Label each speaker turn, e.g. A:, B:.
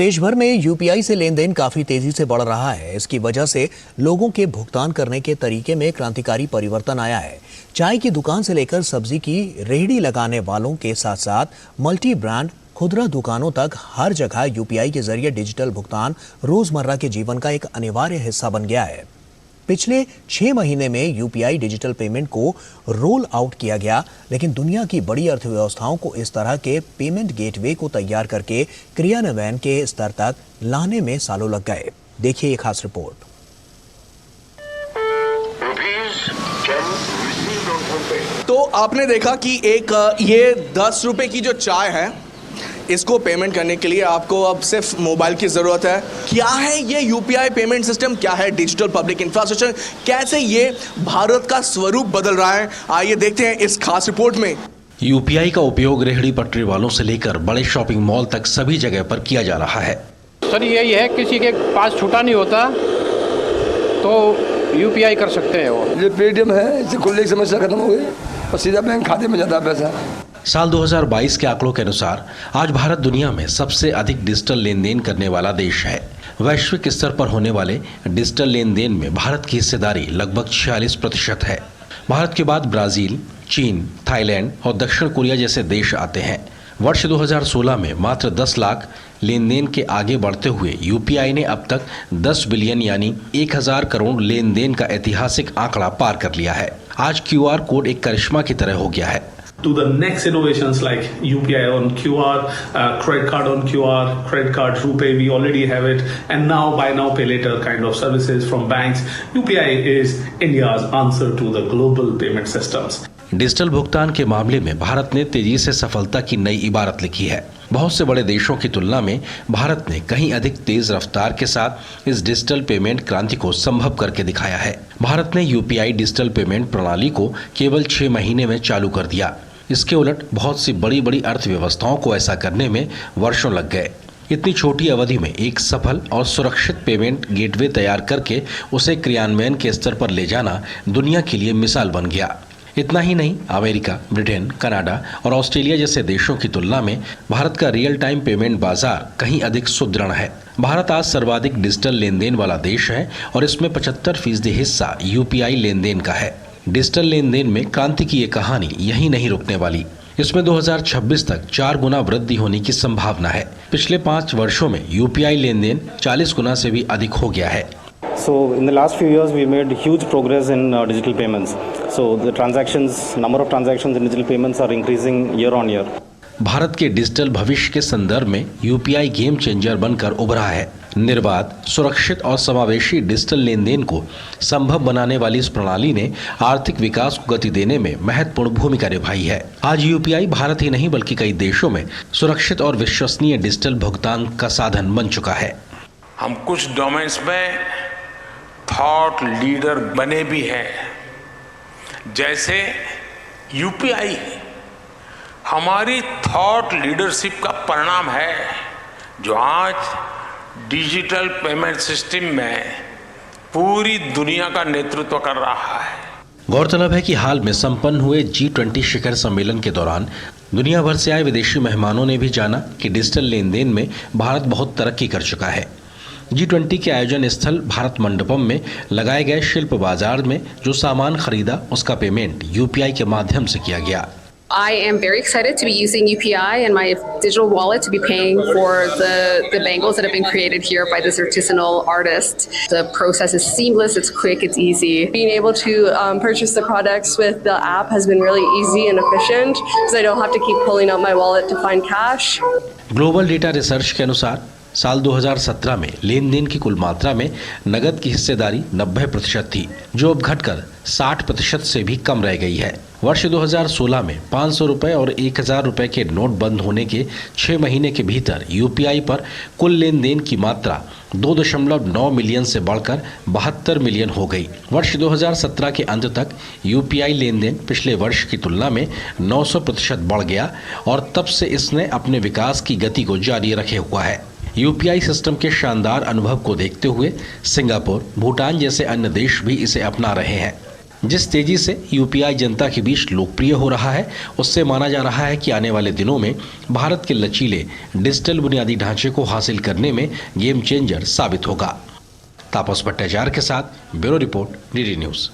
A: देश भर में यूपीआई से लेन देन काफी तेजी से बढ़ रहा है। इसकी वजह से लोगों के भुगतान करने के तरीके में क्रांतिकारी परिवर्तन आया है। चाय की दुकान से लेकर सब्जी की रेहड़ी लगाने वालों के साथ साथ मल्टी ब्रांड खुदरा दुकानों तक हर जगह यूपीआई के जरिए डिजिटल भुगतान रोजमर्रा के जीवन का एक अनिवार्य हिस्सा बन गया है। पिछले 6 महीने में यूपीआई डिजिटल पेमेंट को रोल आउट किया गया, लेकिन दुनिया की बड़ी अर्थव्यवस्थाओं को इस तरह के पेमेंट गेटवे को तैयार करके क्रियान्वयन के स्तर तक लाने में सालों लग गए। देखिए ये खास रिपोर्ट।
B: तो आपने देखा कि एक ये 10 रुपए की जो चाय है, इसको पेमेंट करने के लिए आपको अब सिर्फ मोबाइल की ज़रूरत है। क्या है ये यूपीआई पेमेंट सिस्टम, क्या है डिजिटल पब्लिक इंफ्रास्ट्रक्चर, कैसे ये भारत का स्वरूप बदल रहा है, आइए देखते हैं इस खास रिपोर्ट में।
C: यूपीआई का उपयोग रेहड़ी पटरी वालों से लेकर बड़े शॉपिंग मॉल तक सभी जगह पर किया जा रहा है।
D: सर यही है, किसी के पास छूटा नहीं होता तो यूपीआई कर सकते हैं। वो
E: ये पेटीएम है, इससे खुलने की समस्या खत्म हो गई और सीधा बैंक खाते में जाता है पैसा।
C: साल 2022 के आंकड़ों के अनुसार आज भारत दुनिया में सबसे अधिक डिजिटल लेन देन करने वाला देश है। वैश्विक स्तर पर होने वाले डिजिटल लेन देन में भारत की हिस्सेदारी लगभग 46% है। भारत के बाद ब्राजील, चीन, थाईलैंड और दक्षिण कोरिया जैसे देश आते हैं। वर्ष 2016 में मात्र 10 लाख लेन देन के आगे बढ़ते हुए यूपीआई ने अब तक 10 बिलियन यानी 1000 करोड़ लेन देन का ऐतिहासिक आंकड़ा पार कर लिया है। आज क्यूआर कोड एक करिश्मा की तरह हो गया है।
F: To the next innovations like UPI on QR, credit card on QR, credit card RuPay, we already have it, and now buy now pay later kind of services from banks. UPI is India's answer to the global payment systems.
C: Digital भुगतान के मामले में भारत ने तेजी से सफलता की नई इबारत लिखी है। बहुत से बड़े देशों की तुलना में भारत ने कहीं अधिक तेज रफ्तार के साथ इस डिजिटल पेमेंट क्रांति को संभव करके दिखाया है। भारत ने यूपीआई डिजिटल पेमेंट प्रणाली को केवल 6 महीने में चालू कर दिया। इसके उलट बहुत सी बड़ी बड़ी अर्थव्यवस्थाओं को ऐसा करने में वर्षों लग गए। इतनी छोटी अवधि में एक सफल और सुरक्षित पेमेंट गेटवे तैयार करके उसे क्रियान्वयन के स्तर पर ले जाना दुनिया के लिए मिसाल बन गया। इतना ही नहीं, अमेरिका, ब्रिटेन, कनाडा और ऑस्ट्रेलिया जैसे देशों की तुलना में भारत का रियल टाइम पेमेंट बाजार कहीं अधिक सुदृढ़ है। भारत आज सर्वाधिक डिजिटल लेन देन वाला देश है और इसमें 75% हिस्सा यूपीआई लेन देन का है। डिजिटल लेन देन में क्रांति की ये कहानी यहीं नहीं रुकने वाली। इसमें 2026 तक 4 गुना वृद्धि होने की संभावना है। पिछले 5 वर्षों में यूपीआई लेन देन 40 गुना से भी अधिक हो गया है।
G: So in the last few years we made huge progress in digital payments. So the number of transactions in digital payments are increasing year on year.
C: Bharat के डिजिटल भविष्य के संदर्भ में यूपीआई गेम चेंजर बनकर उभरा है। निर्बाध, सुरक्षित और समावेशी डिजिटल लेन देन को संभव बनाने वाली इस प्रणाली ने आर्थिक विकास को गति देने में महत्वपूर्ण भूमिका निभाई है। आज यूपीआई भारत ही नहीं बल्कि कई देशों में सुरक्षित और विश्वसनीय डिजिटल भुगतान का साधन बन चुका है।
H: हम कुछ डोमेन्स में थॉट लीडर बने भी हैं, जैसे यूपीआई हमारी थॉट लीडरशिप का परिणाम है, जो आज डिजिटल पेमेंट सिस्टम में पूरी दुनिया का नेतृत्व कर रहा है।
C: गौरतलब है कि हाल में संपन्न हुए G20 शिखर सम्मेलन के दौरान दुनिया भर से आए विदेशी मेहमानों ने भी जाना कि डिजिटल लेन देन में भारत बहुत तरक्की कर चुका है। G20 के आयोजन स्थल भारत मंडपम में लगाए गए शिल्प बाजार में जो सामान खरीदा उसका पेमेंट यूपीआई के माध्यम से किया गया।
I: I am very excited to be using UPI and my digital wallet to be paying for the bangles that have been created here by this artisanal artist. The process is seamless, it's quick, it's easy.
J: Being able to purchase the products with the app has been really easy and efficient because I don't have to keep pulling out my wallet to find cash.
C: Global data research के अनुसार साल 2017 में लेन then की कुल मात्रा में नगद की हिस्सेदारी 90% थी, जो अब घटकर 60% से भी कम रह गई है। वर्ष 2016 में 500 रुपए और 1000 रुपए के नोट बंद होने के 6 महीने के भीतर यूपीआई पर कुल लेन देन की मात्रा 2.9 मिलियन से बढ़कर 72 मिलियन हो गई। वर्ष 2017 के अंत तक यूपीआई लेन देन पिछले वर्ष की तुलना में 900% बढ़ गया और तब से इसने अपने विकास की गति को जारी रखे हुआ है। यूपीआई सिस्टम के शानदार अनुभव को देखते हुए सिंगापुर, भूटान जैसे अन्य देश भी इसे अपना रहे हैं। जिस तेजी से यूपीआई जनता के बीच लोकप्रिय हो रहा है, उससे माना जा रहा है कि आने वाले दिनों में भारत के लचीले डिजिटल बुनियादी ढांचे को हासिल करने में गेम चेंजर साबित होगा। तापस भट्टाचार्य के साथ ब्यूरो रिपोर्ट, डीडी न्यूज़।